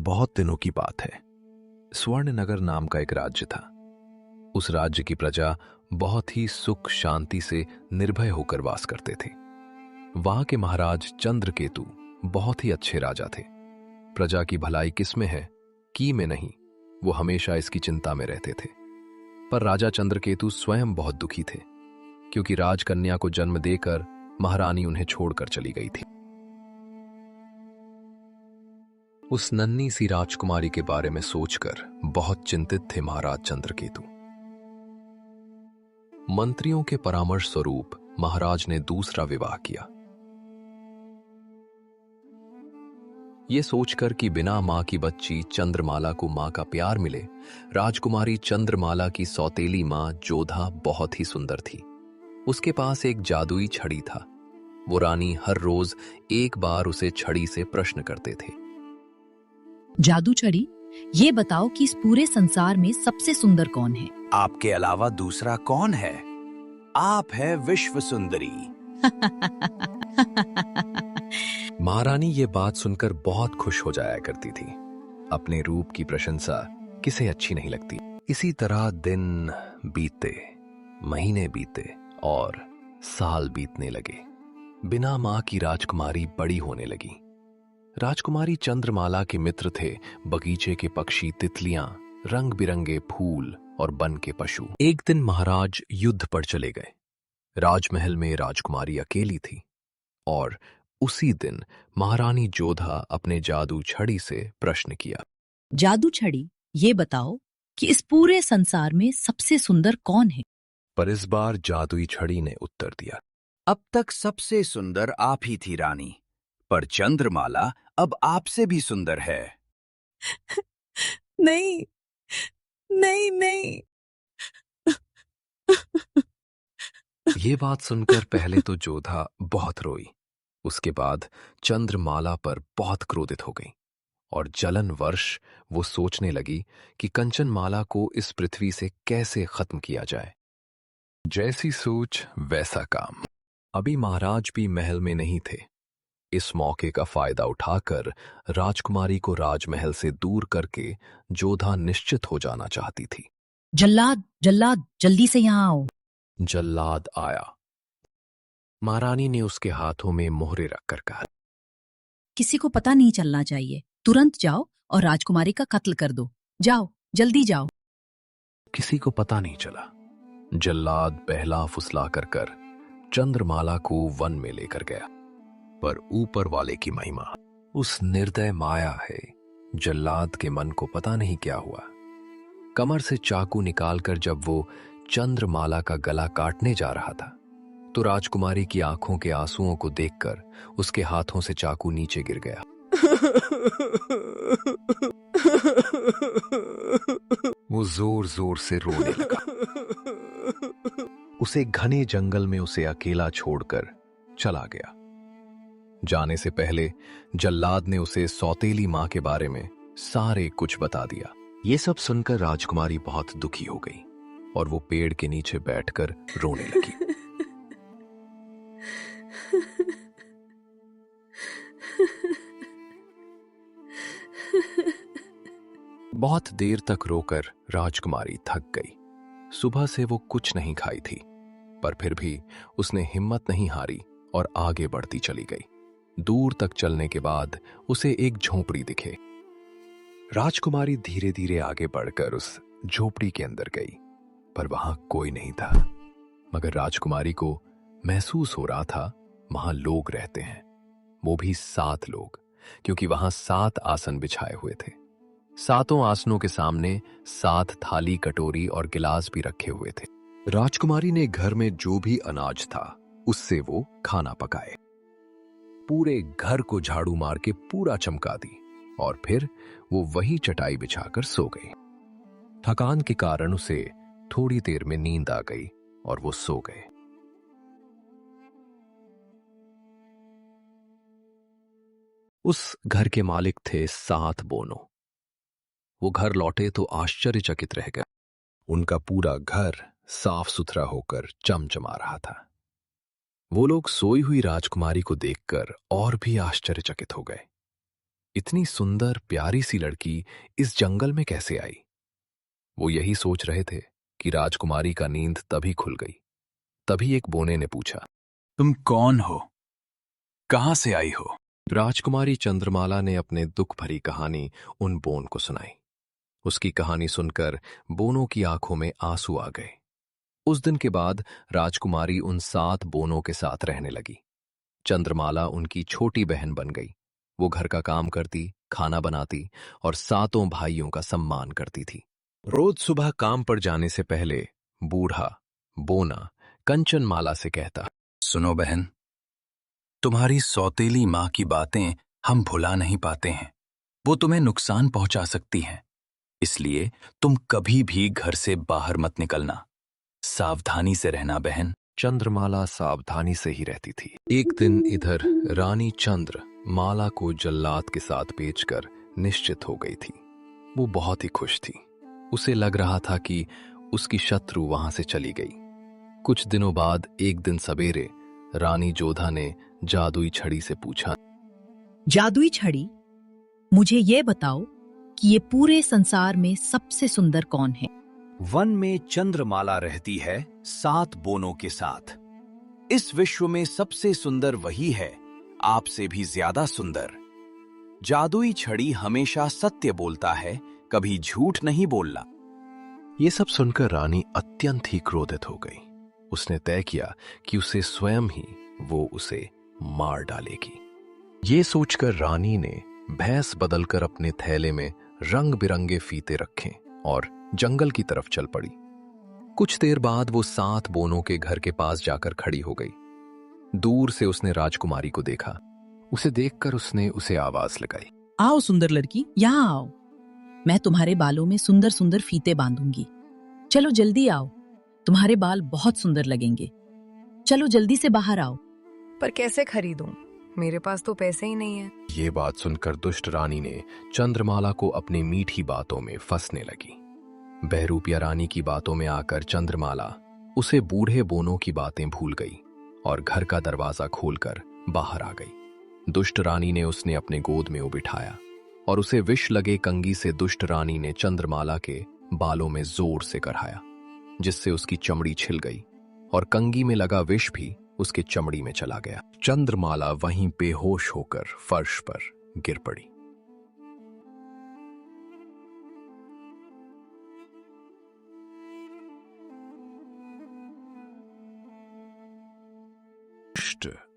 बहुत दिनों की बात है। स्वर्णनगर नाम का एक राज्य था। उस राज्य की प्रजा बहुत ही सुख शांति से निर्भय होकर वास करते थे। वहां के महाराज चंद्रकेतु बहुत ही अच्छे राजा थे। प्रजा की भलाई किसमें है, की में नहीं, वो हमेशा इसकी चिंता में रहते थे। पर राजा चंद्रकेतु स्वयं बहुत दुखी थे, क्योंकि राजकन्या को जन्म देकर महारानी उन्हें छोड़कर चली गई थी। उस नन्ही सी राजकुमारी के बारे में सोचकर बहुत चिंतित थे महाराज चंद्रकेतु। मंत्रियों के परामर्श स्वरूप महाराज ने दूसरा विवाह किया। ये सोचकर कि बिना मां की बच्ची चंद्रमाला को मां का प्यार मिले, राजकुमारी चंद्रमाला की सौतेली मां जोधा बहुत ही सुंदर थी। उसके पास एक जादुई छड़ी था। वो रानी हर रोज एक बार उसे छड़ी से प्रश्न करते थे। जादू छड़ी, ये बताओ कि इस पूरे संसार में सबसे सुंदर कौन है? आपके अलावा दूसरा कौन है? आप है विश्व सुंदरी। महारानी ये बात सुनकर बहुत खुश हो जाया करती थी। अपने रूप की प्रशंसा किसे अच्छी नहीं लगती। इसी तरह दिन बीते, महीने बीते और साल बीतने लगे। बिना मां की राजकुमारी बड़ी होने लगी। राजकुमारी चंद्रमाला के मित्र थे बगीचे के पक्षी, तितलियां, रंग बिरंगे फूल और वन के पशु। एक दिन महाराज युद्ध पर चले गए। राजमहल में राजकुमारी अकेली थी और उसी दिन महारानी जोधा अपने जादू छड़ी से प्रश्न किया। जादू छड़ी, ये बताओ कि इस पूरे संसार में सबसे सुंदर कौन है? पर इस बार जादुई छड़ी ने उत्तर दिया। अब तक सबसे सुंदर आप ही थी रानी, पर चंद्रमाला अब आपसे भी सुंदर है। नहीं, नहीं, नहीं। ये बात सुनकर पहले तो जोधा बहुत रोई। उसके बाद चंद्रमाला पर बहुत क्रोधित हो गई और जलन वर्ष वो सोचने लगी कि कंचनमाला को इस पृथ्वी से कैसे खत्म किया जाए। जैसी सोच वैसा काम। अभी महाराज भी महल में नहीं थे। इस मौके का फायदा उठाकर राजकुमारी को राजमहल से दूर करके जोधा निश्चित हो जाना चाहती थी। जल्लाद, जल्लाद, जल्दी से यहाँ आओ। जल्लाद आया। महारानी ने उसके हाथों में मोहरे रखकर कहा, किसी को पता नहीं चलना चाहिए। तुरंत जाओ और राजकुमारी का कत्ल कर दो। जाओ, जल्दी जाओ। किसी को पता नहीं चला। जल्लाद बहला फुसला कर चंद्रमाला को वन में लेकर गया। पर ऊपर वाले की महिमा, उस निर्दय माया है। जल्लाद के मन को पता नहीं क्या हुआ। कमर से चाकू निकालकर जब वो चंद्रमाला का गला काटने जा रहा था, तो राजकुमारी की आंखों के आंसुओं को देखकर उसके हाथों से चाकू नीचे गिर गया। वो जोर जोर से रोने लगा। उसे घने जंगल में उसे अकेला छोड़कर चला गया। जाने से पहले जल्लाद ने उसे सौतेली मां के बारे में सारे कुछ बता दिया। ये सब सुनकर राजकुमारी बहुत दुखी हो गई और वो पेड़ के नीचे बैठकर रोने लगी। बहुत देर तक रोकर राजकुमारी थक गई। सुबह से वो कुछ नहीं खाई थी, पर फिर भी उसने हिम्मत नहीं हारी और आगे बढ़ती चली गई। दूर तक चलने के बाद उसे एक झोपड़ी दिखे। राजकुमारी धीरे धीरे आगे बढ़कर उस झोपड़ी के अंदर गई, पर वहां कोई नहीं था। मगर राजकुमारी को महसूस हो रहा था वहां लोग रहते हैं। वो भी 7 लोग, क्योंकि वहां 7 आसन बिछाए हुए थे। 7 आसनों के सामने 7 थाली, कटोरी और गिलास भी रखे हुए थे। राजकुमारी ने घर में जो भी अनाज था उससे वो खाना पकाए। पूरे घर को झाड़ू मार के पूरा चमका दी और फिर वो वही चटाई बिछाकर सो गई। थकान के कारण उसे थोड़ी देर में नींद आ गई और वो सो गए। उस घर के मालिक थे 7 बोनो। वो घर लौटे तो आश्चर्यचकित रह गए। उनका पूरा घर साफ सुथरा होकर चमचमा रहा था। वो लोग सोई हुई राजकुमारी को देखकर और भी आश्चर्यचकित हो गए। इतनी सुंदर प्यारी सी लड़की इस जंगल में कैसे आई? वो यही सोच रहे थे कि राजकुमारी का नींद तभी खुल गई। तभी एक बोने ने पूछा, तुम कौन हो? कहां से आई हो? राजकुमारी चंद्रमाला ने अपने दुख भरी कहानी उन बोन को सुनाई। उसकी कहानी सुनकर बोनों की आंखों में आंसू आ गए। उस दिन के बाद राजकुमारी उन 7 बोनों के साथ रहने लगी। चंद्रमाला उनकी छोटी बहन बन गई। वो घर का काम करती, खाना बनाती और 7 भाइयों का सम्मान करती थी। रोज सुबह काम पर जाने से पहले बूढ़ा बोना कंचनमाला से कहता, सुनो बहन, तुम्हारी सौतेली माँ की बातें हम भुला नहीं पाते हैं। वो तुम्हें नुकसान पहुंचा सकती हैं, इसलिए तुम कभी भी घर से बाहर मत निकलना। सावधानी से रहना बहन। चंद्रमाला सावधानी से ही रहती थी। एक दिन इधर रानी चंद्र माला को जल्लाद के साथ बेचकर निश्चित हो गई थी। वो बहुत ही खुश थी। उसे लग रहा था कि उसकी शत्रु वहां से चली गई। कुछ दिनों बाद एक दिन सवेरे रानी जोधा ने जादुई छड़ी से पूछा, जादुई छड़ी, मुझे ये बताओ कि ये पूरे संसार में सबसे सुंदर कौन है? वन में चंद्रमाला रहती है 7 बोनों के साथ। इस विश्व में सबसे सुंदर वही है, आपसे भी ज्यादा सुंदर। जादुई छड़ी हमेशा सत्य बोलता है, कभी झूठ नहीं बोलना। ये सब सुनकर रानी अत्यंत ही क्रोधित हो गई। उसने तय किया कि उसे स्वयं ही वो उसे मार डालेगी। ये सोचकर रानी ने भैंस बदलकर अपने थैले में रंग बिरंगे फीते रखे और जंगल की तरफ चल पड़ी। कुछ देर बाद वो 7 बोनों के घर के पास जाकर खड़ी हो गई। दूर से उसने राजकुमारी को देखा। उसे देखकर उसने उसे आवाज लगाई, आओ सुंदर लड़की, यहाँ आओ। मैं तुम्हारे बालों में सुंदर सुंदर फीते बांधूंगी। चलो जल्दी आओ, तुम्हारे बाल बहुत सुंदर लगेंगे। चलो जल्दी से बाहर आओ। पर कैसे खरीदूं? मेरे पास तो पैसे ही नहीं है। ये बात सुनकर दुष्ट रानी ने चंद्रमाला को अपनी मीठी बातों में फंसने लगी। बहरूपिया रानी की बातों में आकर चंद्रमाला उसे बूढ़े बोनों की बातें भूल गई और घर का दरवाजा खोलकर बाहर आ गई। दुष्ट रानी ने उसने अपने गोद में बिठाया और उसे विष लगे कंघी से दुष्ट रानी ने चंद्रमाला के बालों में जोर से कराया, जिससे उसकी चमड़ी छिल गई और कंघी में लगा विष भी उसके चमड़ी में चला गया। चंद्रमाला वहीं बेहोश होकर फर्श पर गिर पड़ी।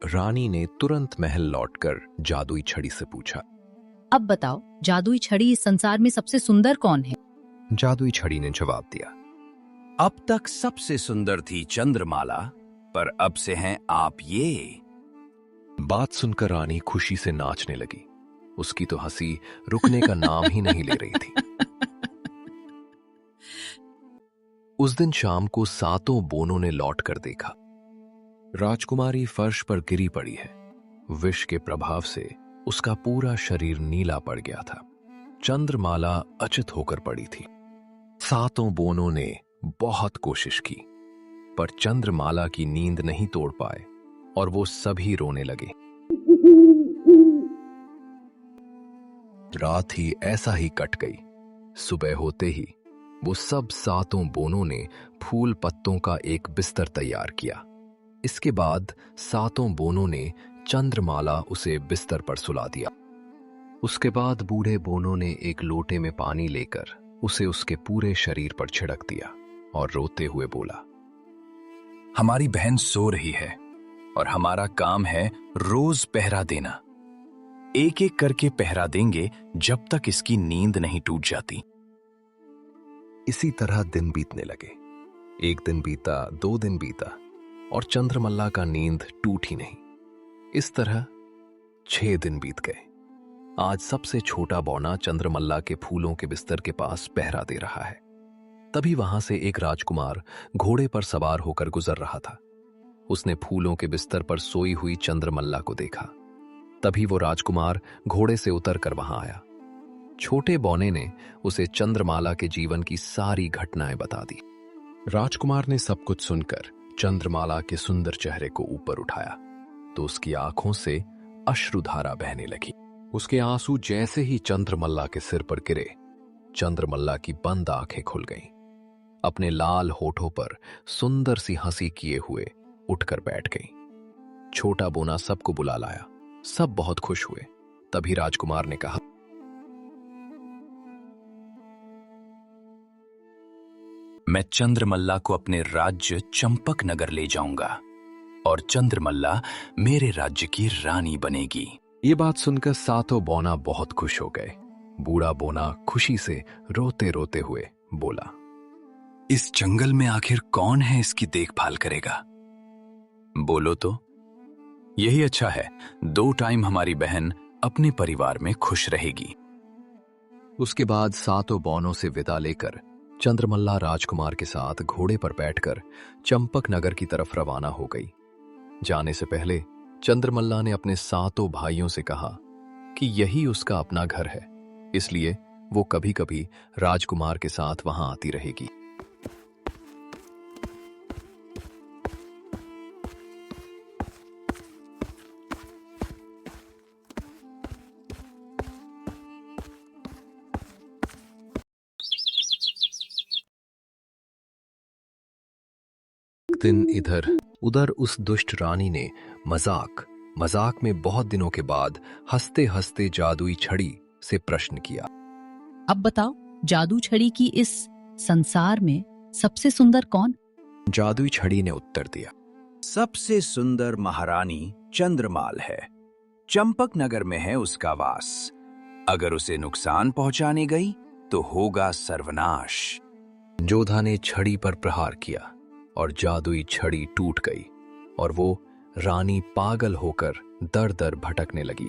रानी ने तुरंत महल लौटकर जादुई छड़ी से पूछा, अब बताओ, जादुई छड़ी इस संसार में सबसे सुंदर कौन है? जादुई छड़ी ने जवाब दिया, अब तक सबसे सुंदर थी चंद्रमाला, पर अब से हैं आप ये। बात सुनकर रानी खुशी से नाचने लगी। उसकी तो हंसी रुकने का नाम ही नहीं ले रही थी। उस दिन शाम को 7 बोनों ने लौट कर देखा। राजकुमारी फर्श पर गिरी पड़ी है। विष के प्रभाव से उसका पूरा शरीर नीला पड़ गया था। चंद्रमाला अचेत होकर पड़ी थी। 7 बोनों ने बहुत कोशिश की, पर चंद्रमाला की नींद नहीं तोड़ पाए और वो सभी रोने लगे। रात ही ऐसा ही कट गई। सुबह होते ही वो सब 7 बोनों ने फूल पत्तों का एक बिस्तर तैयार किया। इसके बाद 7 बोनों ने चंद्रमाला उसे बिस्तर पर सुला दिया। उसके बाद बूढ़े बोनों ने एक लोटे में पानी लेकर उसे उसके पूरे शरीर पर छिड़क दिया और रोते हुए बोला, हमारी बहन सो रही है और हमारा काम है रोज पहरा देना। एक एक करके पहरा देंगे जब तक इसकी नींद नहीं टूट जाती। इसी तरह दिन बीतने लगे। 1 दिन बीता, 2 दिन बीता और चंद्रमाला का नींद टूट ही नहीं। इस तरह 6 दिन बीत गए। आज सबसे छोटा बौना चंद्रमाला के फूलों के बिस्तर के पास पहरा दे रहा है। तभी वहां से एक राजकुमार घोड़े पर सवार होकर गुजर रहा था। उसने फूलों के बिस्तर पर सोई हुई चंद्रमाला को देखा। तभी वो राजकुमार घोड़े से उतरकर वहां आया। छोटे बौने ने उसे चंद्रमाला के जीवन की सारी घटनाएं बता दी। राजकुमार ने सब कुछ सुनकर चंद्रमाला के सुंदर चेहरे को ऊपर उठाया तो उसकी आंखों से अश्रुधारा बहने लगी। उसके आंसू जैसे ही चंद्रमल्ला के सिर पर गिरे, चंद्रमल्ला की बंद आंखें खुल गईं। अपने लाल होठों पर सुंदर सी हंसी किए हुए उठकर बैठ गई। छोटा बोना सबको बुला लाया। सब बहुत खुश हुए। तभी राजकुमार ने कहा, मैं चंद्रमल्ला को अपने राज्य चंपक नगर ले जाऊंगा और चंद्रमल्ला मेरे राज्य की रानी बनेगी। ये बात सुनकर सातों बौना बहुत खुश हो गए। बूढ़ा बोना खुशी से रोते रोते हुए बोला, इस जंगल में आखिर कौन है इसकी देखभाल करेगा? बोलो तो। यही अच्छा है, 2 टाइम हमारी बहन अपने परिवार में खुश रहेगी। उसके बाद सातों बौनों से विदा लेकर चंद्रमल्ला राजकुमार के साथ घोड़े पर बैठकर चंपक नगर की तरफ रवाना हो गई। जाने से पहले चंद्रमल्ला ने अपने सातों भाइयों से कहा कि यही उसका अपना घर है, इसलिए वो कभी कभी राजकुमार के साथ वहां आती रहेगी। दिन इधर उधर उस दुष्ट रानी ने मजाक में बहुत दिनों के बाद हंसते हंसते जादुई छड़ी से प्रश्न किया, अब बताओ, जादू छड़ी की इस संसार में सबसे सुंदर कौन? जादुई छड़ी ने उत्तर दिया, सबसे सुंदर महारानी चंद्रमाल है। चंपक नगर में है उसका वास। अगर उसे नुकसान पहुंचाने गई तो होगा सर्वनाश। जोधा ने छड़ी पर प्रहार किया और जादुई छड़ी टूट गई और वो रानी पागल होकर दर दर भटकने लगी।